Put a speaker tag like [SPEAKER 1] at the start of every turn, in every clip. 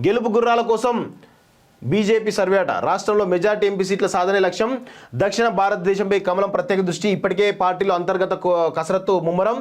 [SPEAKER 1] గెలుపు గుర్రాల కోసం బీజేపీ సర్వే అట. రాష్ట్రంలో మెజార్టీ ఎంపీ సీట్ల సాధనే లక్ష్యం. దక్షిణ భారతదేశంపై కమలం ప్రత్యేక దృష్టి. ఇప్పటికే పార్టీలో అంతర్గత కసరత్తు ముమ్మరం.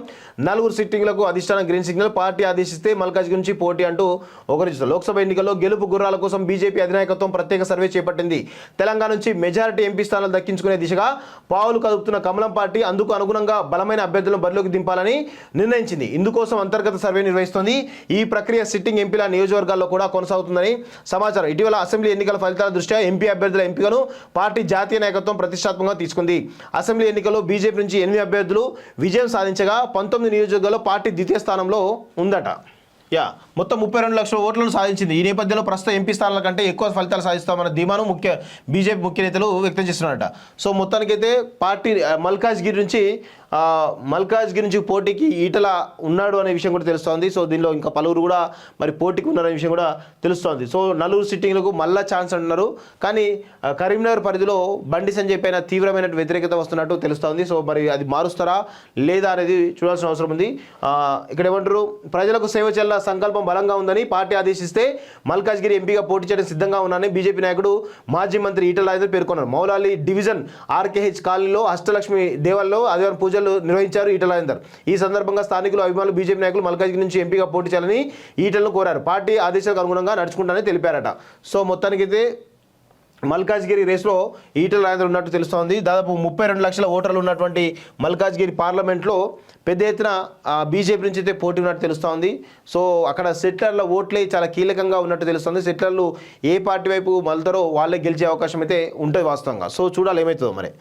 [SPEAKER 1] 4 సిట్టింగ్లకు అధిష్టానం గ్రీన్ సిగ్నల్. పార్టీ ఆదేశిస్తే మల్కాజ్గిరి నుంచి పోటీ అంటూ ఒకరిస్తారు. లోక్సభ ఎన్నికల్లో గెలుపు గుర్రాల కోసం బీజేపీ అధినాయకత్వం ప్రత్యేక సర్వే చేపట్టింది. తెలంగాణ నుంచి మెజారిటీ ఎంపీ స్థానాలు దక్కించుకునే దిశగా పావులు కదుపుతున్న కమలం పార్టీ అందుకు అనుగుణంగా బలమైన అభ్యర్థులను బరిలోకి దింపాలని నిర్ణయించింది. ఇందుకోసం అంతర్గత సర్వే నిర్వహిస్తోంది. ఈ ప్రక్రియ సిట్టింగ్ ఎంపీల నియోజకవర్గాల్లో కూడా కొనసాగుతుందని సమాచారం. ఇటీవల అసెంబ్లీ ఎన్నికల ఫలితాల దృష్ట్యా ఎంపీ అభ్యర్థుల ఎంపికను పార్టీ జాతీయ నాయకత్వం ప్రతిష్టాత్మకంగా తీసుకుంది. అసెంబ్లీ ఎన్నికల్లో బీజేపీ నుంచి 8 అభ్యర్థులు విజయం సాధించగా 19 నియోజకవర్గాల్లో పార్టీ ద్వితీయ స్థానంలో ఉందట. మొత్తం 32 లక్షల ఓట్లను సాధించింది. ఈ నేపథ్యంలో ప్రస్తుతం ఎంపీ స్థానాల కంటే ఎక్కువ ఫలితాలు సాధిస్తామన్న ధీమాను బీజేపీ ముఖ్య నేతలు వ్యక్తం చేస్తున్నారట. సో మొత్తానికైతే పార్టీ మల్కాజ్గిరి నుంచి పోటీకి ఈటల ఉన్నాడు అనే విషయం కూడా తెలుస్తోంది. సో దీనిలో ఇంకా పలువురు కూడా మరి పోటీకి ఉన్నారనే విషయం కూడా తెలుస్తోంది. సో 4 సిట్టింగ్లకు మళ్ళా ఛాన్స్ అంటున్నారు. కానీ కరీంనగర్ పరిధిలో బండి సంజయ్ పైన తీవ్రమైన వ్యతిరేకత వస్తున్నట్టు తెలుస్తోంది. సో మరి అది మారుస్తారా లేదా అనేది చూడాల్సిన అవసరం ఉంది. ఇక్కడ ఏమంటారు, ప్రజలకు సేవ చేయాల సంకల్పం బలంగా ఉందని పార్టీ ఆదేశిస్తే మల్కాజ్గిరి ఎంపీగా పోటీ చేయడం సిద్ధంగా ఉన్నారని బీజేపీ నాయకుడు మాజీ మంత్రి ఈటల రాజేందర్ పేర్కొన్నారు. మౌలాలి డివిజన్ ఆర్కేహెచ్ కాలనీలో అష్టలక్ష్మి దేవాలయంలో ఆదివారం పూజలు నిర్వహించారు ఈటల రాజేందర్. ఈ సందర్భంగా స్థానికులు, అభిమానులు, బీజేపీ నాయకులు మల్కాజ్గిరి నుంచి ఎంపీగా పోటీ చేయాలని ఈటలను కోరారు. పార్టీ ఆదేశాలకు అనుగుణంగా నడుచుకుంటానని తెలిపారట. సో మొత్తానికైతే మల్కాజ్గిరి రేసులో ఈటల రాజేందర్ ఉన్నట్టు తెలుస్తోంది. దాదాపు 32 లక్షల ఓటర్లు ఉన్నటువంటి మల్కాజ్గిరి పార్లమెంట్లో పెద్ద ఎత్తున బీజేపీ నుంచి అయితే పోటీ ఉన్నట్టు తెలుస్తోంది. సో అక్కడ సెటిలర్ల ఓట్లే చాలా కీలకంగా ఉన్నట్టు తెలుస్తుంది. సెటిలర్లు ఏ పార్టీ వైపు మళ్తారో వాళ్ళే గెలిచే అవకాశం అయితే ఉంటుంది వాస్తవంగా. సో చూడాలి ఏమవుతుందో మరి.